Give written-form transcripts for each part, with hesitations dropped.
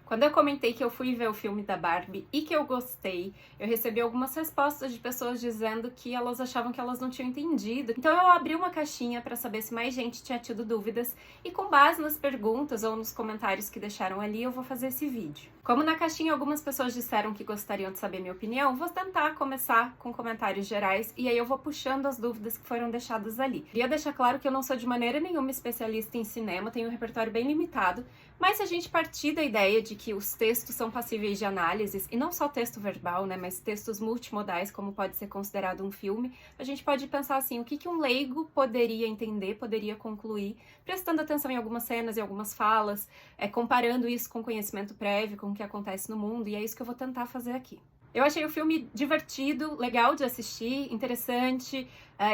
Quando eu comentei que eu fui ver o filme da Barbie e que eu gostei, eu recebi algumas respostas de pessoas dizendo que elas achavam que elas não tinham entendido. Então eu abri uma caixinha para saber se mais gente tinha tido dúvidas e com base nas perguntas ou nos comentários que deixaram ali, eu vou fazer esse vídeo. Como na caixinha algumas pessoas disseram que gostariam de saber minha opinião, vou tentar começar com comentários gerais e aí eu vou puxando as dúvidas que foram deixadas ali. Queria deixar claro que eu não sou de maneira nenhuma especialista em cinema, tenho um repertório bem limitado, mas se a gente partir da ideia de que os textos são passíveis de análises, e não só texto verbal, né, mas textos multimodais, como pode ser considerado um filme, a gente pode pensar assim, o que um leigo poderia entender, poderia concluir, prestando atenção em algumas cenas e algumas falas, comparando isso com conhecimento prévio, com o que acontece no mundo, e é isso que eu vou tentar fazer aqui. Eu achei o filme divertido, legal de assistir, interessante.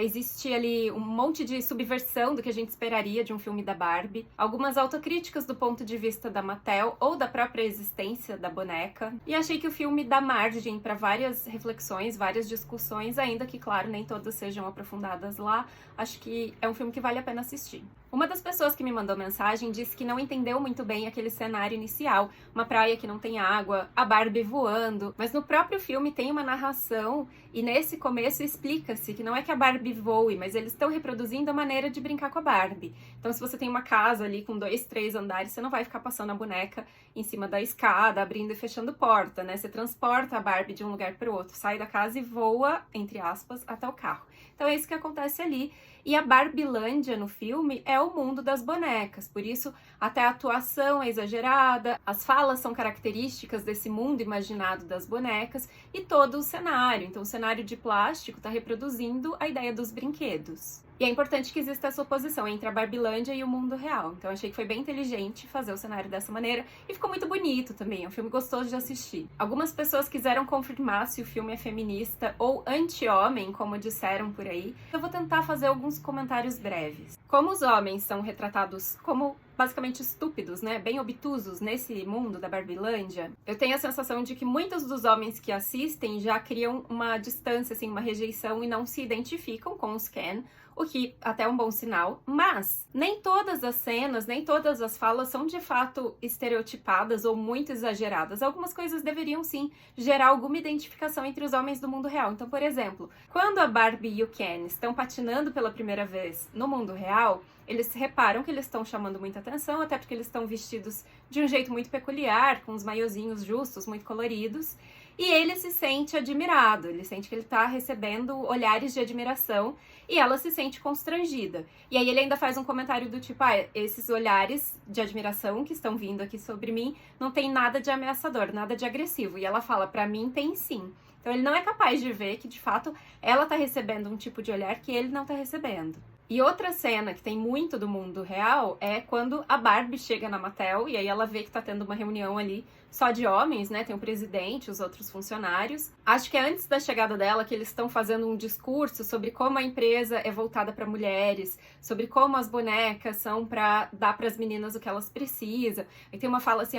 Existe ali um monte de subversão do que a gente esperaria de um filme da Barbie. Algumas autocríticas do ponto de vista da Mattel ou da própria existência da boneca. E achei que o filme dá margem para várias reflexões, várias discussões, ainda que, claro, nem todas sejam aprofundadas lá. Acho que é um filme que vale a pena assistir. Uma das pessoas que me mandou mensagem disse que não entendeu muito bem aquele cenário inicial. Uma praia que não tem água, a Barbie voando. Mas no próprio filme tem uma narração e nesse começo explica-se que não é que a Barbie voe, mas eles estão reproduzindo a maneira de brincar com a Barbie. Então se você tem uma casa ali com 2, 3 andares, você não vai ficar passando a boneca em cima da escada, abrindo e fechando porta, né? Você transporta a Barbie de um lugar para o outro, sai da casa e voa, entre aspas, até o carro. Então é isso que acontece ali. E a Barbilândia no filme é o mundo das bonecas, por isso até a atuação é exagerada, as falas são características desse mundo imaginado das bonecas e todo o cenário. Então o cenário de plástico está reproduzindo a ideia dos brinquedos. E é importante que exista essa oposição entre a Barbilândia e o mundo real. Então achei que foi bem inteligente fazer o cenário dessa maneira e ficou muito bonito também, é um filme gostoso de assistir. Algumas pessoas quiseram confirmar se o filme é feminista ou anti-homem, como disseram por aí. Eu vou tentar fazer alguns comentários breves. Como os homens são retratados como basicamente estúpidos, né, bem obtusos nesse mundo da Barbilândia, eu tenho a sensação de que muitos dos homens que assistem já criam uma distância, assim, uma rejeição e não se identificam com os Ken, o que até é um bom sinal, mas nem todas as cenas, nem todas as falas são de fato estereotipadas ou muito exageradas. Algumas coisas deveriam sim gerar alguma identificação entre os homens do mundo real. Então, por exemplo, quando a Barbie e o Ken estão patinando pela primeira vez no mundo real, eles reparam que eles estão chamando muita atenção, até porque eles estão vestidos de um jeito muito peculiar, com os maiozinhos justos, muito coloridos, e ele se sente admirado, ele sente que ele está recebendo olhares de admiração e ela se sente constrangida. E aí ele ainda faz um comentário do tipo, esses olhares de admiração que estão vindo aqui sobre mim não tem nada de ameaçador, nada de agressivo. E ela fala, pra mim tem sim. Então ele não é capaz de ver que de fato ela está recebendo um tipo de olhar que ele não está recebendo. E outra cena que tem muito do mundo real é quando a Barbie chega na Mattel e aí ela vê que tá tendo uma reunião ali só de homens, né? Tem o presidente, os outros funcionários. Acho que é antes da chegada dela que eles estão fazendo um discurso sobre como a empresa é voltada para mulheres, sobre como as bonecas são para dar para as meninas o que elas precisam. E tem uma fala assim,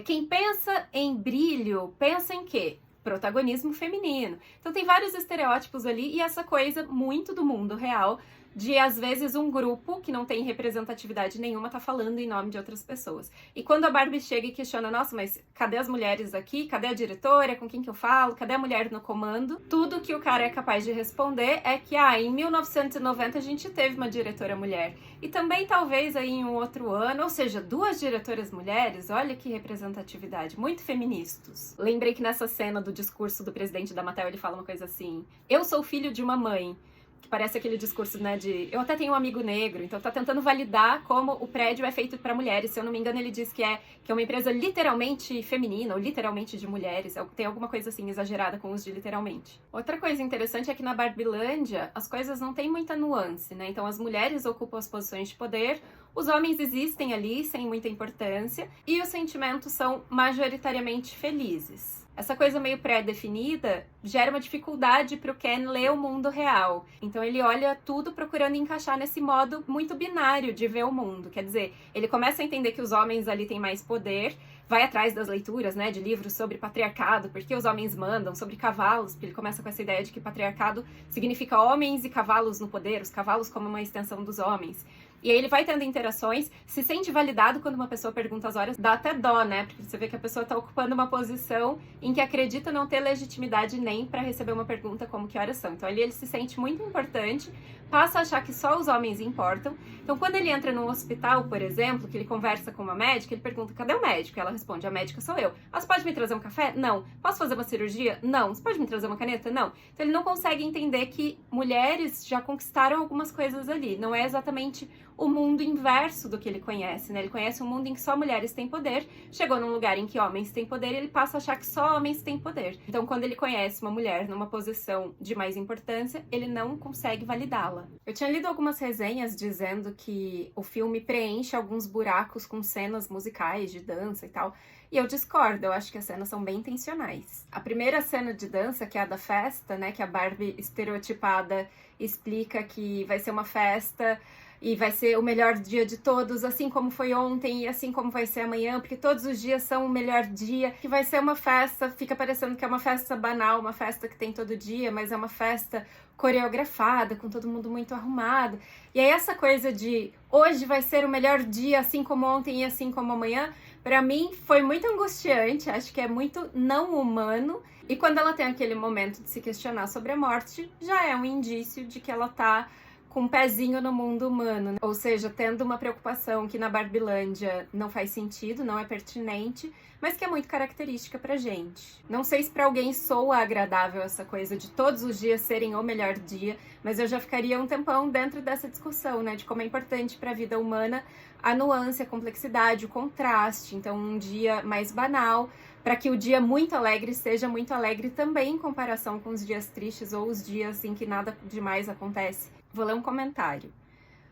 quem pensa em brilho, pensa em quê? Protagonismo feminino. Então tem vários estereótipos ali e essa coisa muito do mundo real de, às vezes, um grupo que não tem representatividade nenhuma tá falando em nome de outras pessoas. E quando a Barbie chega e questiona, nossa, mas cadê as mulheres aqui? Cadê a diretora? Com quem que eu falo? Cadê a mulher no comando? Tudo que o cara é capaz de responder é que, em 1990 a gente teve uma diretora mulher. E também, talvez, aí em um outro ano, ou seja, 2 diretoras mulheres, olha que representatividade, muito feministas. Lembrei que nessa cena do discurso do presidente da Mattel, ele fala uma coisa assim, eu sou filho de uma mãe, que parece aquele discurso, né, de... Eu até tenho um amigo negro, então tá tentando validar como o prédio é feito para mulheres. Se eu não me engano, ele diz que é uma empresa literalmente feminina, ou literalmente de mulheres. Tem alguma coisa assim exagerada com os de literalmente. Outra coisa interessante é que na Barbilândia, as coisas não têm muita nuance, né? Então as mulheres ocupam as posições de poder, os homens existem ali sem muita importância, e os sentimentos são majoritariamente felizes. Essa coisa meio pré-definida gera uma dificuldade para o Ken ler o mundo real. Então ele olha tudo procurando encaixar nesse modo muito binário de ver o mundo. Quer dizer, ele começa a entender que os homens ali têm mais poder, vai atrás das leituras, né, de livros sobre patriarcado, porque os homens mandam, sobre cavalos, porque ele começa com essa ideia de que patriarcado significa homens e cavalos no poder, os cavalos como uma extensão dos homens. E aí ele vai tendo interações, se sente validado quando uma pessoa pergunta as horas, dá até dó, né? Porque você vê que a pessoa tá ocupando uma posição em que acredita não ter legitimidade nem pra receber uma pergunta como que horas são. Então ali ele se sente muito importante, passa a achar que só os homens importam. Então quando ele entra num hospital, por exemplo, que ele conversa com uma médica, ele pergunta, cadê o médico? E ela responde, a médica sou eu. Ah, você pode me trazer um café? Não. Posso fazer uma cirurgia? Não. Você pode me trazer uma caneta? Não. Então ele não consegue entender que mulheres já conquistaram algumas coisas ali. Não é exatamente o mundo inverso do que ele conhece, né? Ele conhece um mundo em que só mulheres têm poder, chegou num lugar em que homens têm poder e ele passa a achar que só homens têm poder. Então, quando ele conhece uma mulher numa posição de mais importância, ele não consegue validá-la. Eu tinha lido algumas resenhas dizendo que o filme preenche alguns buracos com cenas musicais, de dança e tal, e eu discordo, eu acho que as cenas são bem intencionais. A primeira cena de dança, que é a da festa, né, que a Barbie estereotipada explica que vai ser uma festa e vai ser o melhor dia de todos, assim como foi ontem e assim como vai ser amanhã, porque todos os dias são o melhor dia, que vai ser uma festa, fica parecendo que é uma festa banal, uma festa que tem todo dia, mas é uma festa coreografada, com todo mundo muito arrumado. E aí essa coisa de hoje vai ser o melhor dia, assim como ontem e assim como amanhã, pra mim foi muito angustiante, acho que é muito não humano. E quando ela tem aquele momento de se questionar sobre a morte, já é um indício de que ela tá com um pezinho no mundo humano, né? Ou seja, tendo uma preocupação que na Barbilândia não faz sentido, não é pertinente, mas que é muito característica pra gente. Não sei se pra alguém soa agradável essa coisa de todos os dias serem o melhor dia, mas eu já ficaria um tempão dentro dessa discussão, né, de como é importante pra vida humana a nuance, a complexidade, o contraste. Então, um dia mais banal, para que o dia muito alegre seja muito alegre também em comparação com os dias tristes ou os dias em que nada demais acontece. Vou ler um comentário.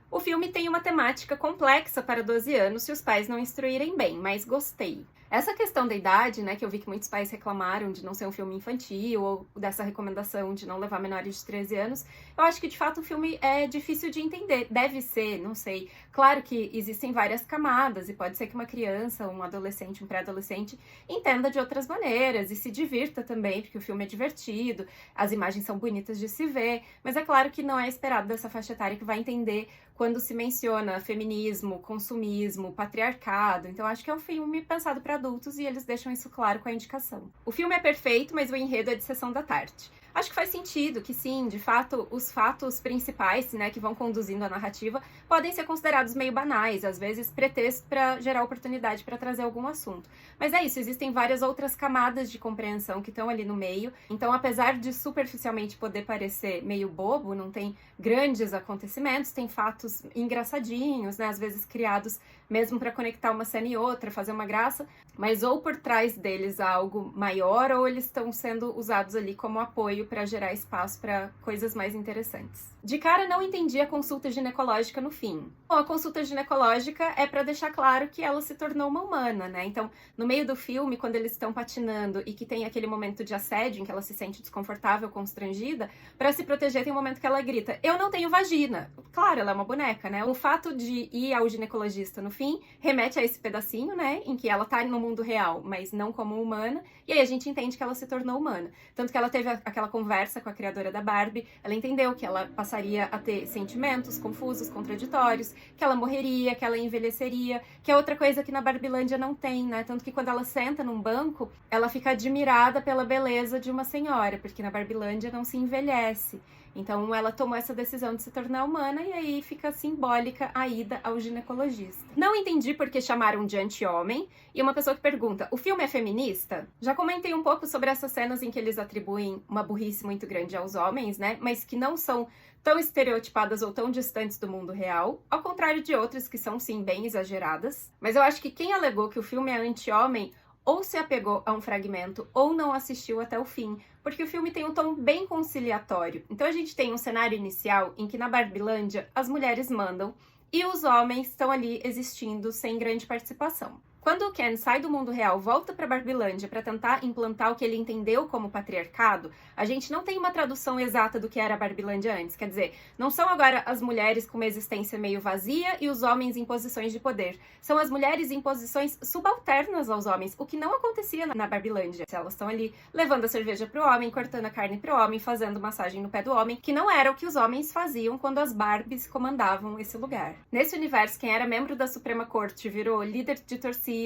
O filme tem uma temática complexa para 12 anos se os pais não instruírem bem, mas gostei. Essa questão da idade, né, que eu vi que muitos pais reclamaram de não ser um filme infantil ou dessa recomendação de não levar menores de 13 anos, eu acho que de fato o filme é difícil de entender. Deve ser, não sei. Claro que existem várias camadas e pode ser que uma criança, um adolescente, um pré-adolescente entenda de outras maneiras e se divirta também, porque o filme é divertido, as imagens são bonitas de se ver, mas é claro que não é esperado dessa faixa etária que vai entender quando se menciona feminismo, consumismo, patriarcado. Então acho que é um filme pensado para adultos e eles deixam isso claro com a indicação. O filme é perfeito, mas o enredo é de sessão da tarde. Acho que faz sentido que sim, de fato, os fatos principais, né, que vão conduzindo a narrativa, podem ser considerados meio banais, às vezes pretexto para gerar oportunidade para trazer algum assunto. Mas é isso, existem várias outras camadas de compreensão que estão ali no meio. Então, apesar de superficialmente poder parecer meio bobo, não tem grandes acontecimentos, tem fatos engraçadinhos, né, às vezes criados mesmo para conectar uma cena e outra, fazer uma graça, mas ou por trás deles há algo maior ou eles estão sendo usados ali como apoio para gerar espaço para coisas mais interessantes. De cara, não entendi a consulta ginecológica no fim. Bom, a consulta ginecológica é para deixar claro que ela se tornou uma humana, né? Então, no meio do filme, quando eles estão patinando e que tem aquele momento de assédio em que ela se sente desconfortável, constrangida, para se proteger tem um momento que ela grita, eu não tenho vagina. Claro, ela é uma boneca, né? O fato de ir ao ginecologista no fim remete a esse pedacinho, né? Em que ela tá no mundo real, mas não como humana, e aí a gente entende que ela se tornou humana. Tanto que ela teve aquela conversa com a criadora da Barbie, ela entendeu que ela passaria a ter sentimentos confusos, contraditórios, que ela morreria, que ela envelheceria, que é outra coisa que na Barbilândia não tem, né? Tanto que quando ela senta num banco, ela fica admirada pela beleza de uma senhora, porque na Barbilândia não se envelhece. Então ela tomou essa decisão de se tornar humana e aí fica simbólica a ida ao ginecologista. Não entendi porque chamaram de anti-homem. E uma pessoa que pergunta, o filme é feminista? Já comentei um pouco sobre essas cenas em que eles atribuem uma burrice muito grande aos homens, né? Mas que não são tão estereotipadas ou tão distantes do mundo real, ao contrário de outras que são sim bem exageradas. Mas eu acho que quem alegou que o filme é anti-homem ou se apegou a um fragmento ou não assistiu até o fim, porque o filme tem um tom bem conciliatório. Então a gente tem um cenário inicial em que na Barbilândia as mulheres mandam e os homens estão ali existindo sem grande participação. Quando o Ken sai do mundo real, volta pra Barbilândia pra tentar implantar o que ele entendeu como patriarcado, a gente não tem uma tradução exata do que era a Barbilândia antes. Quer dizer, não são agora as mulheres com uma existência meio vazia e os homens em posições de poder. São as mulheres em posições subalternas aos homens, o que não acontecia na Barbilândia. Elas estão ali levando a cerveja pro homem, cortando a carne pro homem, fazendo massagem no pé do homem, que não era o que os homens faziam quando as Barbies comandavam esse lugar. Nesse universo, quem era membro da Suprema Corte virou líder de torcida,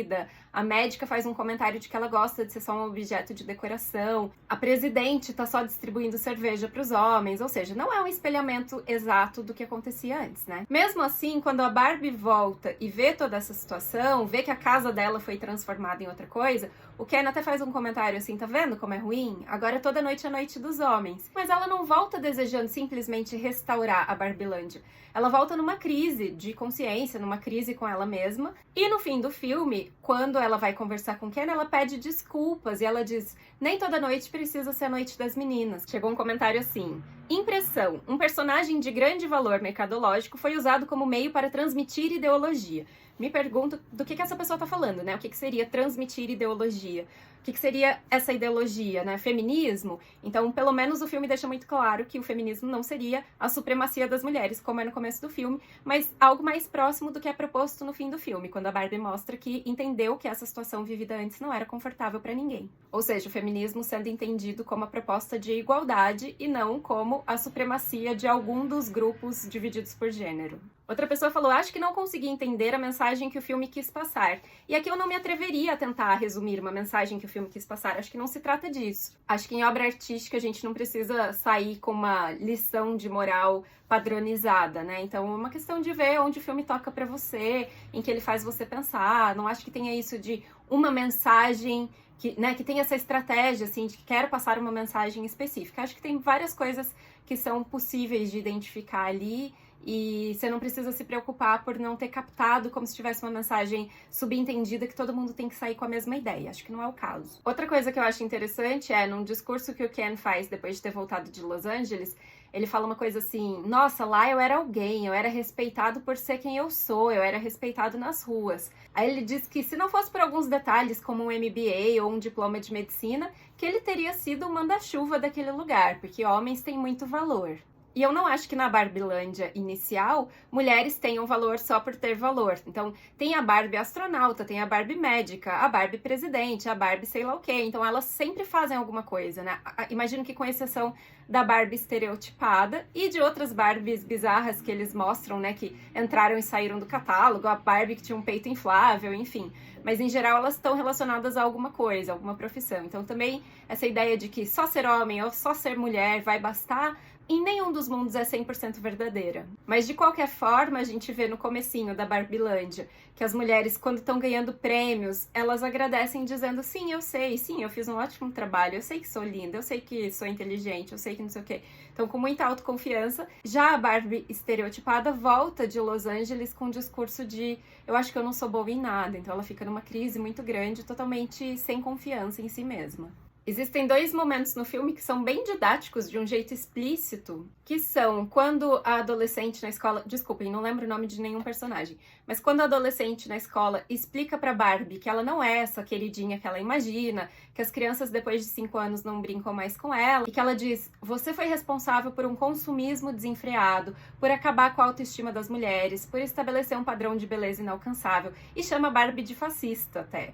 a médica faz um comentário de que ela gosta de ser só um objeto de decoração, a presidente tá só distribuindo cerveja pros homens, ou seja, não é um espelhamento exato do que acontecia antes, né? Mesmo assim, quando a Barbie volta e vê toda essa situação, vê que a casa dela foi transformada em outra coisa, o Ken até faz um comentário assim, tá vendo como é ruim? Agora toda noite é noite dos homens. Mas ela não volta desejando simplesmente restaurar a Barbilândia. Ela volta numa crise de consciência, numa crise com ela mesma. E no fim do filme, quando ela vai conversar com o Ken, ela pede desculpas e ela diz: nem toda noite precisa ser a noite das meninas. Chegou um comentário assim: impressão. Um personagem de grande valor mercadológico foi usado como meio para transmitir ideologia. Me pergunto do que essa pessoa tá falando, né? O que seria transmitir ideologia? O que seria essa ideologia, né? Feminismo? Então, pelo menos o filme deixa muito claro que o feminismo não seria a supremacia das mulheres, como é no começo do filme, mas algo mais próximo do que é proposto no fim do filme, quando a Barbie mostra que entendeu que essa situação vivida antes não era confortável para ninguém. Ou seja, o feminismo sendo entendido como a proposta de igualdade e não como a supremacia de algum dos grupos divididos por gênero. Outra pessoa falou: acho que não consegui entender a mensagem que o filme quis passar. E aqui eu não me atreveria a tentar resumir uma mensagem que o filme quis passar. Acho que não se trata disso. Acho que em obra artística a gente não precisa sair com uma lição de moral padronizada, né? Então é uma questão de ver onde o filme toca pra você, em que ele faz você pensar. Não acho que tenha isso de uma mensagem que tem essa estratégia, assim, de que quero passar uma mensagem específica. Acho que tem várias coisas que são possíveis de identificar ali e você não precisa se preocupar por não ter captado como se tivesse uma mensagem subentendida que todo mundo tem que sair com a mesma ideia. Acho que não é o caso. Outra coisa que eu acho interessante é, num discurso que o Ken faz depois de ter voltado de Los Angeles, ele fala uma coisa assim: nossa, lá eu era alguém, eu era respeitado por ser quem eu sou, eu era respeitado nas ruas. Aí ele diz que se não fosse por alguns detalhes, como um MBA ou um diploma de medicina, que ele teria sido o manda-chuva daquele lugar, porque homens têm muito valor. E eu não acho que na Barbilândia inicial, mulheres tenham valor só por ter valor. Então, tem a Barbie astronauta, tem a Barbie médica, a Barbie presidente, a Barbie sei lá o quê. Então, elas sempre fazem alguma coisa, né? Imagino que com exceção da Barbie estereotipada e de outras Barbies bizarras que eles mostram, né? Que entraram e saíram do catálogo, a Barbie que tinha um peito inflável, enfim. Mas, em geral, elas estão relacionadas a alguma coisa, alguma profissão. Então, também, essa ideia de que só ser homem ou só ser mulher vai bastar, em nenhum dos mundos é 100% verdadeira. Mas, de qualquer forma, a gente vê no comecinho da Barbilândia que as mulheres, quando estão ganhando prêmios, elas agradecem dizendo: sim, eu sei, sim, eu fiz um ótimo trabalho, eu sei que sou linda, eu sei que sou inteligente, eu sei que não sei o quê. Então, com muita autoconfiança. Já a Barbie estereotipada volta de Los Angeles com um discurso de: eu acho que eu não sou boa em nada. Então, ela fica numa crise muito grande, totalmente sem confiança em si mesma. Existem dois momentos no filme que são bem didáticos, de um jeito explícito, que são quando a adolescente na escola... Desculpem, não lembro o nome de nenhum personagem. Mas quando a adolescente na escola explica pra Barbie que ela não é essa queridinha que ela imagina, que as crianças depois de 5 anos não brincam mais com ela, e que ela diz: você foi responsável por um consumismo desenfreado, por acabar com a autoestima das mulheres, por estabelecer um padrão de beleza inalcançável, e chama a Barbie de fascista até.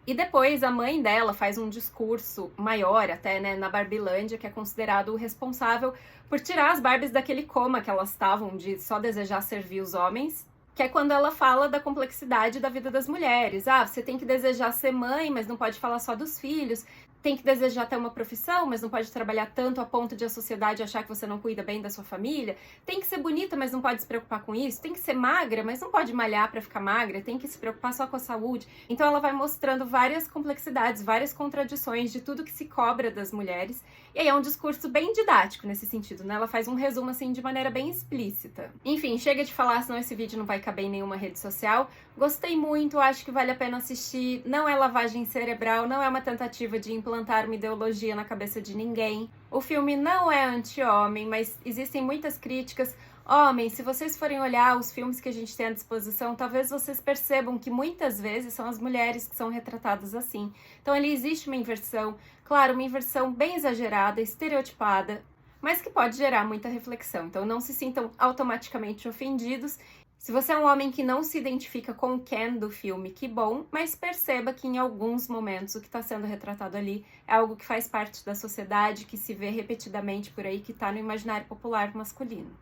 E depois a mãe dela faz um discurso maior até, né, na Barbilândia, que é considerado o responsável por tirar as Barbies daquele coma que elas estavam de só desejar servir os homens, que é quando ela fala da complexidade da vida das mulheres. Ah, você tem que desejar ser mãe, mas não pode falar só dos filhos. Tem que desejar ter uma profissão, mas não pode trabalhar tanto a ponto de a sociedade achar que você não cuida bem da sua família. Tem que ser bonita, mas não pode se preocupar com isso. Tem que ser magra, mas não pode malhar pra ficar magra. Tem que se preocupar só com a saúde. Então ela vai mostrando várias complexidades, várias contradições de tudo que se cobra das mulheres. E aí é um discurso bem didático nesse sentido, né? Ela faz um resumo assim de maneira bem explícita. Enfim, chega de falar, senão esse vídeo não vai caber em nenhuma rede social. Gostei muito, acho que vale a pena assistir. Não é lavagem cerebral, não é uma tentativa de implantar uma ideologia na cabeça de ninguém. O filme não é anti-homem, mas existem muitas críticas. Homens, se vocês forem olhar os filmes que a gente tem à disposição, talvez vocês percebam que muitas vezes são as mulheres que são retratadas assim. Então ali existe uma inversão, claro, uma inversão bem exagerada, estereotipada, mas que pode gerar muita reflexão. Então não se sintam automaticamente ofendidos. Se você é um homem que não se identifica com o Ken do filme, que bom, mas perceba que em alguns momentos o que está sendo retratado ali é algo que faz parte da sociedade, que se vê repetidamente por aí, que está no imaginário popular masculino.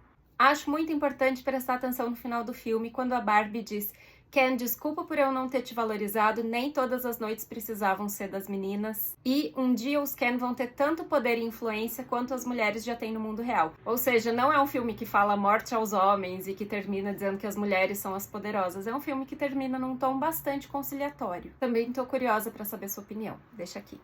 Acho muito importante prestar atenção no final do filme, quando a Barbie diz: Ken, desculpa por eu não ter te valorizado, nem todas as noites precisavam ser das meninas. E um dia os Ken vão ter tanto poder e influência quanto as mulheres já têm no mundo real. Ou seja, não é um filme que fala morte aos homens e que termina dizendo que as mulheres são as poderosas. É um filme que termina num tom bastante conciliatório. Também tô curiosa para saber sua opinião. Deixa aqui.